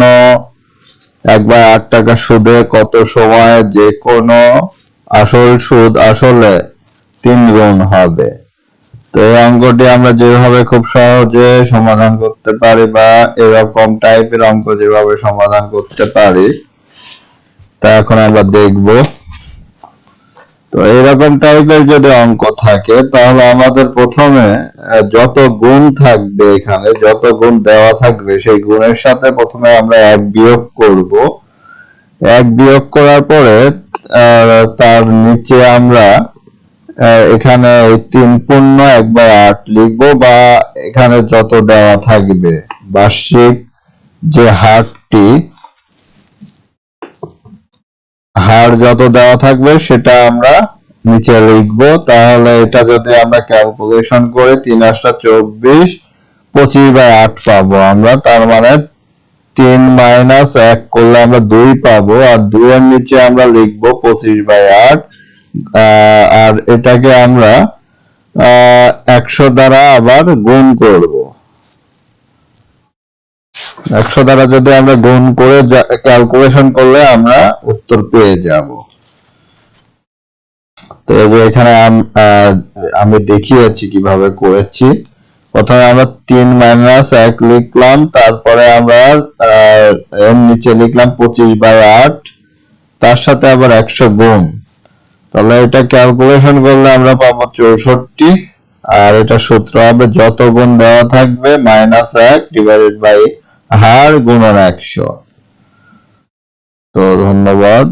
কোনো 1/8 টাকা সুদে কত সময় যে কোনো আসল সুদ আসলে 3 গুণ হবে। তো এই অঙ্কটি আমরা যেভাবে খুব সহজে সমাধান করতে পারি বা এরকম টাইপের অঙ্ক যেভাবে সমাধান করতে পারি তা এখন আমরা দেখব। তো এরকম টাইপের যদি অঙ্ক থাকে তাহলে আমাদের প্রথমে যত গুণ থাকবে, এখানে যত গুণ দেওয়া থাকবে সেই গুণের সাথে প্রথমে আমরা 1 বিয়োগ করব। 1 বিয়োগ করার পরে তার নিচে আমরা এখানে 3 পূর্ণ 1/8 লিখবো, বা এখানে যত দেওয়া থাকবে বার্ষিক যে হার যত দেওয়া থাকবে সেটা আমরা নিচে লিখবো। তাহলে এটা যদি আমরা ক্যালকুলেশন করি 3 8 24, 25/8 পাবো আমরা। তার মানে 3 - 1 করলে আমরা 2 পাবো, আর 2 এর নিচে আমরা লিখবো 25/8। আর এটাকে আমরা 100 দ্বারা আবার গুণ করব। 100 দ্বারা যদি আমরা গুণ করে ক্যালকুলেশন করলে আমরা উত্তর পেয়ে যাব। তো এই যে এখানে আমি দেখিয়েছি কিভাবে করেছি। প্রথমে আমরা 3 - 1 লিখলাম, তারপরে আমরা এর নিচে লিখলাম 25/8, তার সাথে আবার 100 গুণ। তাহলে এটা ক্যালকুলেশন করলে আমরা পাবো 64। আর এটা সূত্র হবে যত গুণ দেওয়া থাকবে -1 ডিভাইডেড বাই হার গুণন 100। তো ধন্যবাদ।